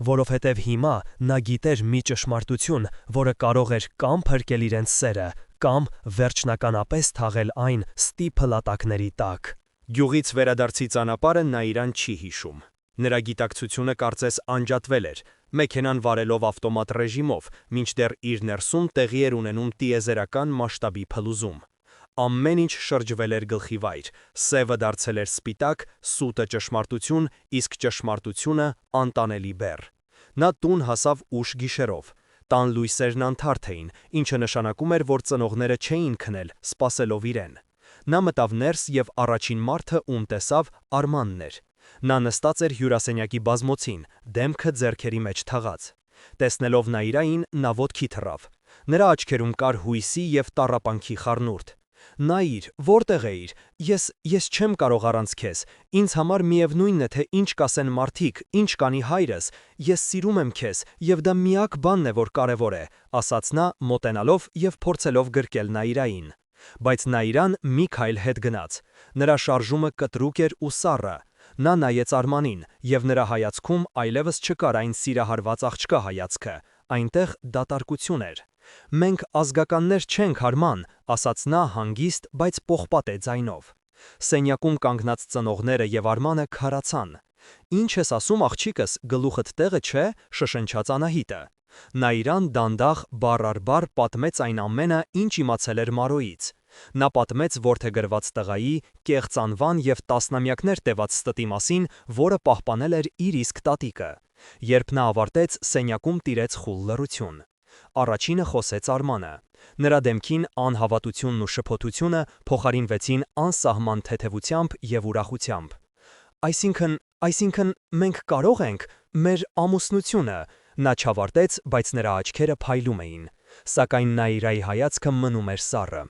որովհետև հիմա նա գիտեր մի ճշմարտություն, որը կարող էր կամ փրկել իրենց սերը, կամ վերջնականապես թաղել այն ստի փլատակների տակ։ Գյուղից վերադարձի ճանապարհը նա իրան չի հիշում։ Նրա գիտակցությունը կարծես անջատվել էր, մեքենան վարելով ավտոմատ ռեժիմով, մինչդեռ իր ներսում տեղի էր ունենում տիեզերական մասշտաբի փլուզում։ Ամեն ինչ շրջվել էր գլխի վայր, սևը դարձել էր սպիտակ, սուտը ճշմարտություն, իսկ ճշմարտությունը անտանելի բեռ։ Նա տուն հասավ ուշ գիշերով։ Տան լույսերն անթարթ էին, ինչը նշանակում էր, որ ծնողները չէին քնել, սպասելով իրեն։ Նա մտավ ներս և առաջին մարդը, ում տեսավ, Արմանն էր։ Նա նստած էր հյուրասենյակի բազմոցին, դեմքը ձեռքերի մեջ թաղած։ Տեսնելով Նաիրային, նա ոտքի թռավ։ Նրա աչքերում կար հույսի և տառապանքի խառնուրդ։ Նաիր, որտեղ էիր, ես չեմ կարող առանց քեզ, ինձ համար միևնույնն է, թե ինչ կասեն մարդիկ, ինչ կանի հայրս, ես սիրում եմ քեզ, և դա միակ բանն է, որ կարևոր է, ասաց նա, մոտենալով և փորձելով գրկել Նաիրային։ Բայց Նաիրան մի քայլ հետ գնաց։ Նրա շարժումը կտրուկ էր ու սառը։ Նա նայեց Արմանին, և նրա հայացքում այլևս չկար այն սիրահարված աղջկա հայացքը, այնտեղ դատարկություն էր։ Մենք ազգականներ չենք, Արման, ասաց նա հանգիստ, բայց պողպատե ձայնով։ Սենյակում կանգնած ծնողները և Արմանը քարացան։ Ինչ ես ասում, աղջիկս, գլուխդ տեղը չէ, շշնջաց Անահիտը։ Նաիրան դանդաղ բառ առ բառ պատմեց այն ամենը, ինչ իմացել էր Մարոյից։ Նա պատմեց որդեգրված տղայի, կեղծ անվան և տասնամյակներ տևած ստտի մասին, որը պահպանել էր իր իսկ տատիկը։ Երբ նա ավարտեց, սենյակում տիրեց խուլ լռություն։ Առաջինը խոսեց Արմանը։ Նրա դեմքին անհավատությունն ու շփոթությունը փոխարինվեցին անսահման թեթևությամբ և ուրախությամբ։ Այսինքն մենք կարող ենք, մեր ամուսնությունը, նա չավարտեց, բայց նրա աչքերը փայլում էին։ Սակայն Նաիրայի հայացքը մնում էր սառը։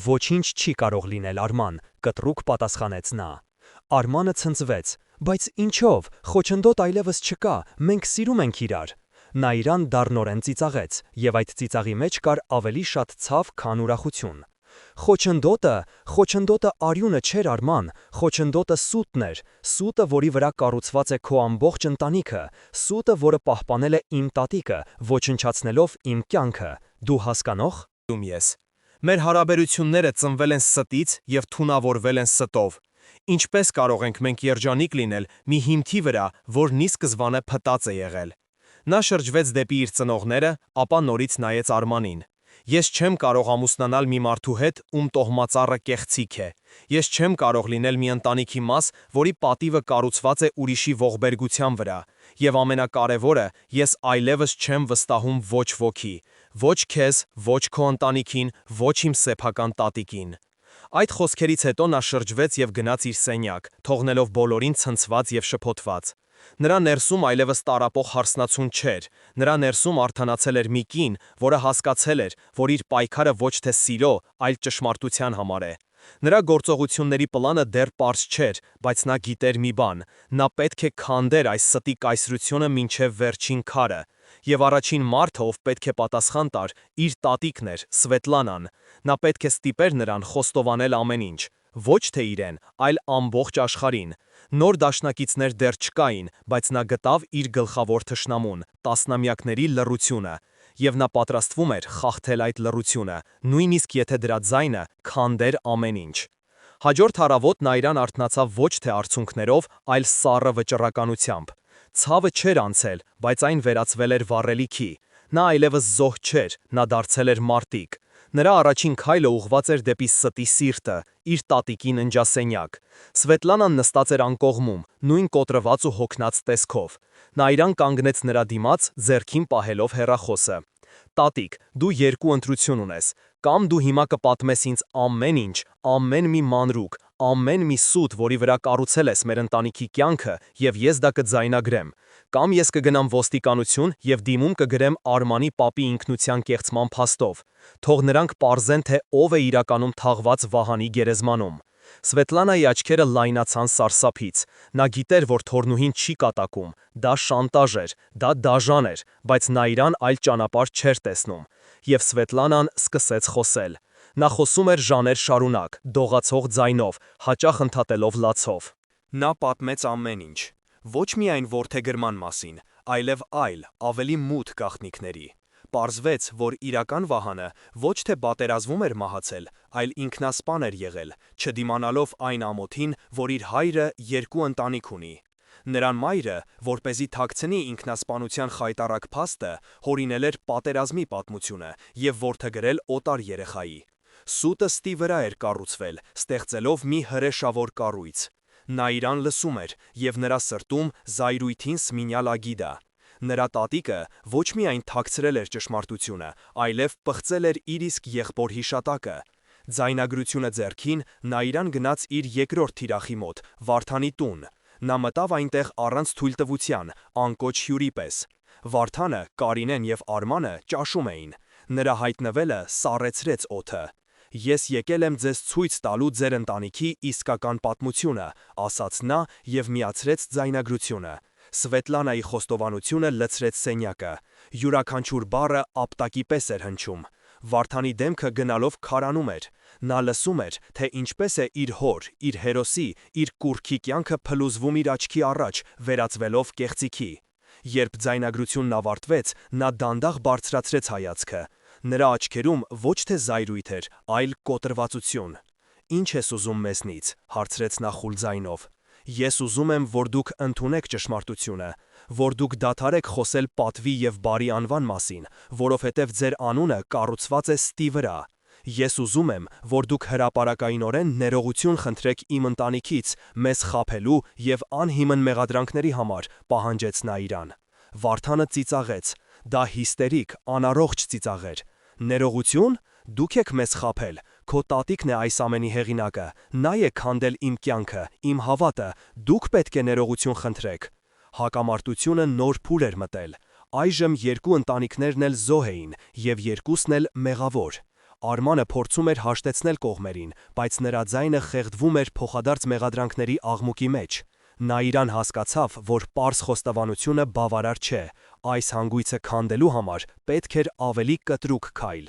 Ոչինչ չի կարող լինել, Արման, կտրուկ պատասխանեց նա։ Արմանը ցնցվեց, բայց ինչով, խոչընդոտ այլևս չկա, մենք սիրում ենք իրար։ Նաիրան դառնորեն ծիծաղեց, և այդ ծիծաղի մեջ կար ավելի շատ ցավ, քան ուրախություն։ Խոչընդոտը արյունը չէր, Արման, խոչընդոտը սուտն էր, սուտը, որի վրա կառուցված է քո ամբողջ ընտանիքը, սուտը, որը պահպանել է իմ տատիկը, ոչնչացնելով իմ կյանքը։ Դու հասկանո՞ղ ես։ Մեր հարաբերությունները ծնվել են ստից և թունավորվել են ստով։ Ինչպես կարող ենք մենք երջանիկ լինել մի հիմքի վրա, որն ի սկզբանե փտած է եղել։ Նա շրջվեց դեպի իր ծնողները, ապա նորից նայեց Արմանին։ Ես չեմ կարող ամուսնանալ մի մարդու հետ, ում տոհմածառը կեղծիք է։ Ես չեմ կարող լինել մի ընտանիքի մաս, որի պատիվը կառուցված է ուրիշի ողբերգության վրա։ Եվ ամենակարևորը, ես այլևս չեմ վստահում ոչ ոքի։ Ոչ քեզ, ոչ քո ընտանիքին, ոչ իմ սեփական տատիկին։ Այդ խոսքերից հետո նա շրջվեց և գնաց իր սենյակ, թողնելով բոլորին ցնցված և շփոթված։ Նրա ներսում այլևս տառապող հարսնացուն չէր, նրա ներսում արթնացել էր մի կին, որը հասկացել էր, որ իր պայքարը ոչ թե սիրո, այլ ճշմարտության համար է։ Նրա գործողությունների պլանը դեռ պարզ չէր, բայց նա գիտեր մի բան. նա պետք է քանդեր այս ստի կայսրությունը մինչև վերջին քարը։ Եվ առաջին մարդը, ով պետք է պատասխան տար, իր տատիկն էր, Սվետլանան։ Նա պետք է ստիպեր նրան խոստովանել ամեն ինչ, ոչ թե իրեն, այլ ամբողջ աշխարհին։ Նոր դաշնակիցներ դեռ չկային, բայց նա գտավ իր գլխավոր թշնամուն՝ տասնամյակների լռությունը, և նա պատրաստվում էր խախտել այդ լռությունը, նույնիսկ եթե դրա ձայնը քանդեր ամեն ինչ։ Հաջորդ առավոտ նա իրան արթնացավ ոչ թե արցունքներով, այլ սառը վճռականությամբ։ Ցավը չէր անցել, բայց այն վերածվել էր վառելիքի։ Նա այլևս զոհ չէր, նա դարձել էր մարտիկ։ Նրա առաջին քայլը ուղղված էր դեպի ստի սիրտը, իր տատիկի ննջասենյակ։ Սվետլանան նստած էր անկողմում, նույն կոտրված ու հոգնած տեսքով։ Նա իրան կանգնեց նրա դիմաց, ձեռքին պահելով հեռախոսը։ Տատիկ, դու երկու ընտրություն ունես, կամ դու հիմա կպատմես ինձ ամեն ինչ, ամեն մի մանրուք, ամեն մի սուտ, որի վրա կառուցել ես մեր ընտանիքի կյանքը, և ես դա կձայնագրեմ, կամ ես կգնամ ոստիկանություն և դիմում կգրեմ Արմանի պապի ինքնության կեղծման փաստով։ Թող նրանք պարզեն, թե ով է իրականում թաղված Վահանի գերեզմանում։ Սվետլանայի աչքերը լայնացան սարսափից։ Նա գիտեր, որ թորնուհին չի կատակում, դա շանտաժ էր, դա դաժան էր, բայց նա իրան այլ ճանապարհ չէր տեսնում։ Եվ Սվետլանան սկսեց խոսել։ Նա խոսում էր ժաներ շարունակ, դողացող ձայնով, հաճախ ընդհատելով լացով։ Նա պատմեց ամեն ինչ։ Ոչ միայն որդեգրման մասին, այլև ավելի մութ գաղտնիքների։ Պարզվեց, որ իրական Վահանը ոչ թե պատերազմում էր մահացել, այլ ինքնասպան էր եղել, չդիմանալով այն ամոթին, որ իր հայրը երկու ընտանիք ունի։ Նրան մայրը, որպեսզի թաքցնի ինքնասպանության խայտառակ փաստը, հորինել էր պատերազմի պատմությունը և որդեգրել օտար երեխայի։ Սուտը ստի վրա էր կառուցվել, ստեղծելով մի հրեշավոր կառույց։ Նա իրան լսում էր, և նրա սրտում զայրույթին սմինյալ ագիդա։ Նրա տատիկը ոչ միայն թաքցրել էր ճշմարտությունը, այլև պղծել էր իր իսկ եղբոր հիշատակը։ Ձայնագրությունը ձեռքին, նա իրան գնաց իր երկրորդ թիրախի մոտ, Վարդանի տուն։ Նա մտավ այնտեղ առանց թույլտվության, անկոչ հյուրի պես։ Վարդանը, Կարինեն և Արմանը ճաշում էին։ Նրա հայտնվելը սառեցրեց օդը։ «Ես եկել եմ ձեզ ցույց տալու ձեր ընտանիքի իսկական պատմությունը», ասաց նա և միացրեց ձայնագրությունը։ Սվետլանայի խոստովանությունը լցրեց սենյակը։ Յուրաքանչյուր բառը ապտակի պես էր հնչում։ Վարդանի դեմքը գնալով քարանում էր։ Նա լսում էր, թե ինչպես է իր հոր, իր հերոսի, իր կուռքի կյանքը փլուզվում իր աչքի առաջ, վերածվելով կեղծիքի։ Երբ ձայնագրությունն ավարտվեց, նա դանդաղ բարձրացրեց հայացքը։ Նրա աչքերում ոչ թե զայրույթ էր, այլ կոտրվածություն։ «Ինչ ես ուզում մեզնից», հարցրեց նա խուլ ձայնով։ «Ես ուզում եմ, որ դուք ընդունեք ճշմարտությունը, որ դուք դադարեք խոսել պատվի և բարի անվան մասին, որովհետև ձեր անունը կառուցված է ստի վրա։ Ես ուզում եմ, որ դուք հրապարակայնորեն ներողություն խնդրեք իմ ընտանիքից, մեզ խաբելու և անհիմն մեղադրանքների համար», պահանջեց նա իրան։ Վարդանը ծիծաղեց։ Դա հիստերիկ, անառողջ ծիծաղ էր։ «Ներողություն։ Դուք եք մեզ խաբել։ Քո տատիկն է այս ամենի հեղինակը, նա է քանդել իմ կյանքը, իմ հավատը, դուք պետք է ներողություն խնդրեք»։ Հակամարտությունը նոր փուլ էր մտել։ Այժմ երկու ընտանիքներն էլ զոհ էին, և երկուսն էլ մեղավոր։ Արմանը փորձում էր հաշտեցնել կողմերին, բայց նրա ձայնը խեղդվում էր փոխադարձ մեղադրանքների աղմուկի մեջ։ Նա իրան հասկացավ, որ պարզ խոստովանությունը բավարար չէ։ Այս հանգույցը քանդելու համար պետք էր ավելի կտրուկ քայլ։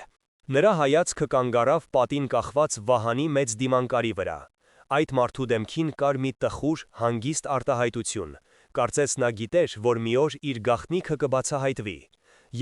Նրա հայացքը կանգ առավ պատին կախված Վահանի մեծ դիմանկարի վրա։ Այդ մարդու դեմքին կար մի տխուր, հանգիստ արտահայտություն։ Կարծես նա գիտեր, որ մի օր իր գաղտնիքը կբացահայտվի։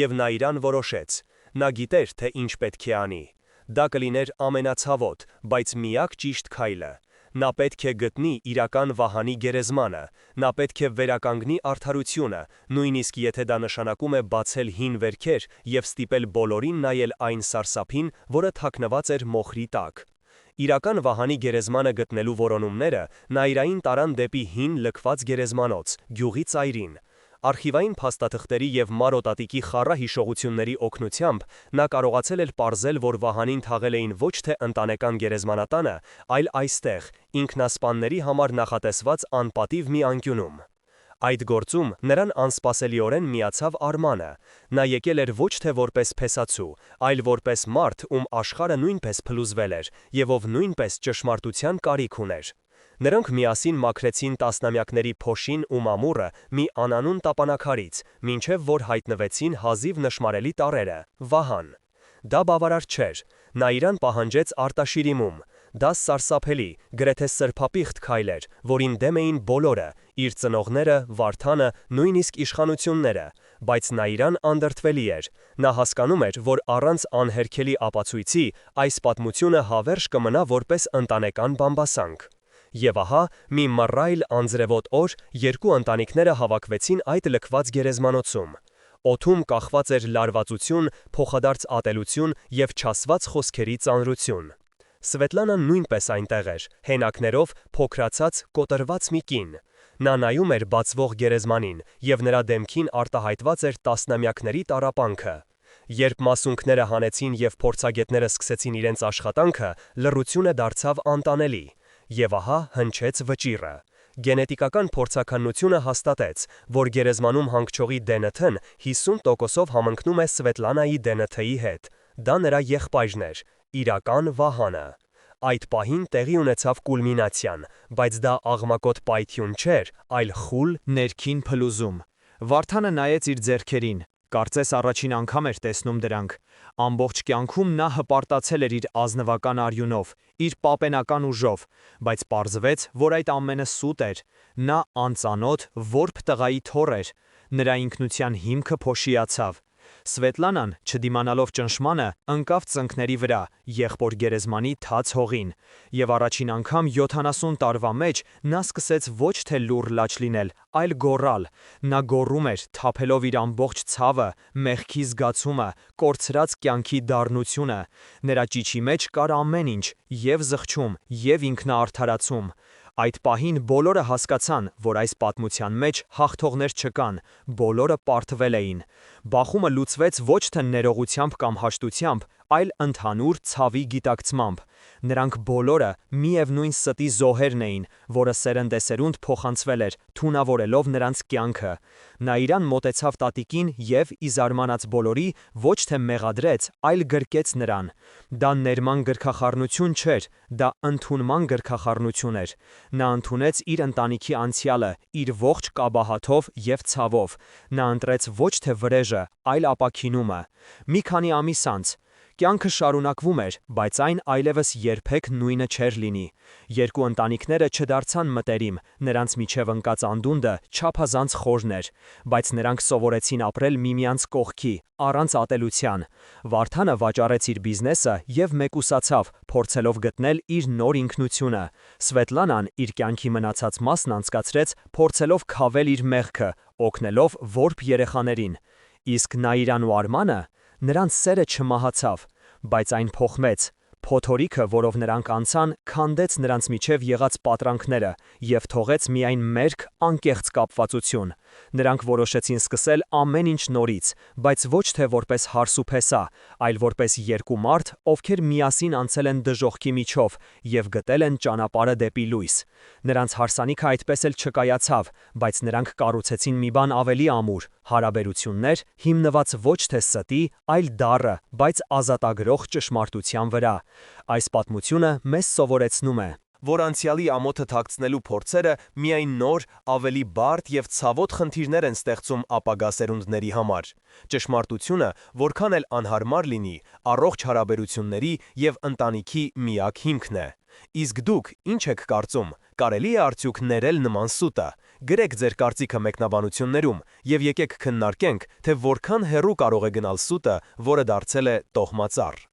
Եվ նա իրան որոշեց։ Նա գիտեր, թե ինչ պետք է անի։ Դա կլիներ ամենացավոտ, բայց միակ ճիշտ քայլը։ Նա պետք է գտնի իրական Վահանի գերեզմանը, նա պետք է վերականգնի արդարությունը, նույնիսկ եթե դա նշանակում է բացել հին վերքեր և ստիպել բոլորին նայել այն սարսափին, որը թաքնված էր մոխրի տակ։ Իրական Վահանի գերեզմանը գտնելու որոնումները նա իրային տարան դեպի հին լքված գերեզմանոց, գյուղի ծայրին։ Արխիվային փաստաթղթերի եւ մարոտատիկի խառը հիշողությունների օգնությամբ նա կարողացել էր պարզել, որ Վահանին թաղել էին ոչ թե ընտանեկան գերեզմանատանը, այլ այստեղ, ինքնասպանների համար նախատեսված անպատիվ մի անկյունում։ Այդ գործում նրան անսպասելիորեն միացավ Արմանը։ Նա եկել էր ոչ թե որպես փեսացու, այլ որպես մարդ, ում աշխարհը նույնպես փլուզվել էր եւ ով նույնպես ճշմարտության կարիք ուներ։ Նրանք միասին մաքրեցին տասնամյակների փոշին ու մամուռը մի անանուն տապանակարից, մինչև որ հայտնվեցին հազիվ նշմարելի տառերը՝ Վահան։ Դա բավարար չէր, նա իրան պահանջեց Արտաշիրիմում։ Դա սարսափելի, գրեթե սրբապիղծ քայլ էր, որին դեմ էին բոլորը՝ իր ծնողները, Վարդանը, նույնիսկ իշխանությունները, բայց նա իրան անդրդվելի էր։ Նա հասկանում էր, որ առանց անհերքելի ապացույցի այս պատմությունը հավերժ կմնա որպես ընտանեկան բամբասանք։ Եվ ահա, մի մռայլ անձրևոտ օր երկու ընտանիքները հավաքվեցին այդ լքված գերեզմանոցում։ Օդում կախված էր լարվածություն, փոխադարձ ատելություն եւ չասված խոսքերի ծանրություն։ Սվետլանան նույնպես այնտեղ էր, հենակներով, փոքրացած, կոտրված մի կին։ Նա նայում էր բացվող գերեզմանին, եւ նրա դեմքին արտահայտված էր տասնամյակների տառապանքը։ Երբ մասունքները հանեցին եւ փորձագետները սկսեցին իրենց աշխատանքը, լռությունը դարձավ անտանելի։ Եվ ահա հնչեց վճիռը։ Գենետիկական փորձաքննությունը հաստատեց, որ գերեզմանում հանգչողի ԴՆԹ-ն 50%-ով համընկնում է Սվետլանայի ԴՆԹ-ի հետ։ Դա նրա եղբայրն էր, իրական Վահանը։ Այդ պահին տեղի ունեցավ կուլմինացիան, բայց դա աղմակոտ պայթյուն չէր, այլ խուլ Ներքին փլուզում։ Վարդանը նայեց իր ձեռքերին, կարծես առաջին անգամ էր տեսնում դրանք։ Ամբողջ կյանքում նա հպարտացել էր իր ազնվական արյունով, իր պապենական ուժով, բայց պարզվեց, որ այդ ամենը սուտ էր։ Նա անծանոթ, որբ տղայի թոռ էր։ Նրա ինքնության հիմքը փոշիացավ։ Սվետլանան, չդիմանալով ճնշմանը, ընկավ ծնկների վրա, եղբոր գերեզմանի թաց հողին, եւ առաջին անգամ 70 տարվա մեջ նա սկսեց ոչ թե լուռ լաչ լինել, այլ գոռալ։ Նա գոռում էր, թափելով իր ամբողջ ցավը, մեղքի զգացումը, կորցրած կյանքի դառնությունը։ Նրա ճիչի մեջ կար ամեն ինչ՝ եւ զղջում, եւ ինքնաարդարացում։ Այդ պահին բոլորը հասկացան, որ այս պատմության մեջ հաղթողներ չկան, բոլորը պարտվել էին։ Բախումը լուծվեց ոչ թե ներողությամբ կամ հաշտությամբ, այլ ընդհանուր ցավի գիտակցմամբ։ Նրանք բոլորը միևնույն ստի զոհերն էին, որը սերնդեսերունդ փոխանցվել էր, թունավորելով նրանց կյանքը։ Նա իրան մոտեցավ տատիկին եւ, ի զարմանած բոլորի, ոչ թե մեղադրեց, այլ գրկեց նրան։ Դա ներման գրքախառնություն չէր, դա ընդունման գրքախառնություն էր։ Նա ընդունեց իր ընտանիքի անցյալը, իր ողջ կաբահաթով եւ ցավով։ Նա ընտրեց ոչ թե վրեժը, այլ ապաքինումը։ Մի քանի ամիս անց կյանքը շարունակվում էր, բայց այն այլևս երբեք նույնը չէր լինի։ Երկու ընտանիքները չդարձան մտերիմ, նրանց միջև ընկած անդունդը չափազանց խորն էր, բայց նրանք սովորեցին ապրել միմյանց կողքի, առանց ատելության։ Վարդանը վաճառեց իր բիզնեսը եւ մեկուսացավ, փորձելով գտնել իր նոր ինքնությունը։ Սվետլանան իր կյանքի մնացած մասն անցկացրեց, փորձելով քավել իր մեղքը, օգնելով որբ երեխաներին։ Իսկ Նաիրան ու Արմանը, նրանց սերը չմահացավ, բայց այն փոխվեց։ Փոթորիկը, որով նրանք անցան, քանդեց նրանց միջև եղած պատրանքները եւ թողեց միայն մերկ, անկեղծ կապվածություն։ Նրանք որոշեցին սկսել ամեն ինչ նորից, բայց ոչ թե որպես հարսուփեսա, այլ որպես երկու մարդ, ովքեր միասին անցել են դժոխքի միջով եւ գտել են ճանապարհը դեպի լույս։ Նրանց հարսանիքը այդպես էլ չկայացավ, բայց նրանք կառուցեցին մի բան ավելի ամուր՝ հարաբերություններ, հիմնված ոչ թե ստի, այլ դառը, բայց ազատագրող ճշմարտության վրա։ Այս պատմությունը մեզ սովորեցնում է, որ անցյալի ամոթը թաքցնելու փորձերը միայն նոր, ավելի բարդ եւ ցավոտ խնդիրներ են ստեղծում ապագա սերունդների համար։ Ճշմարտությունը, որքան էլ անհարմար լինի, առողջ հարաբերությունների եւ ընտանիքի միակ հիմքն է։ Իսկ դուք ինչ եք կարծում, կարելի է արդյոք ներել նման սուտը։ Գրեք ձեր կարծիքը մեկնաբանություններում եւ եկեք քննարկենք, թե որքան հեռու կարող է գնալ սուտը, որը դարձել է տոհմածառ։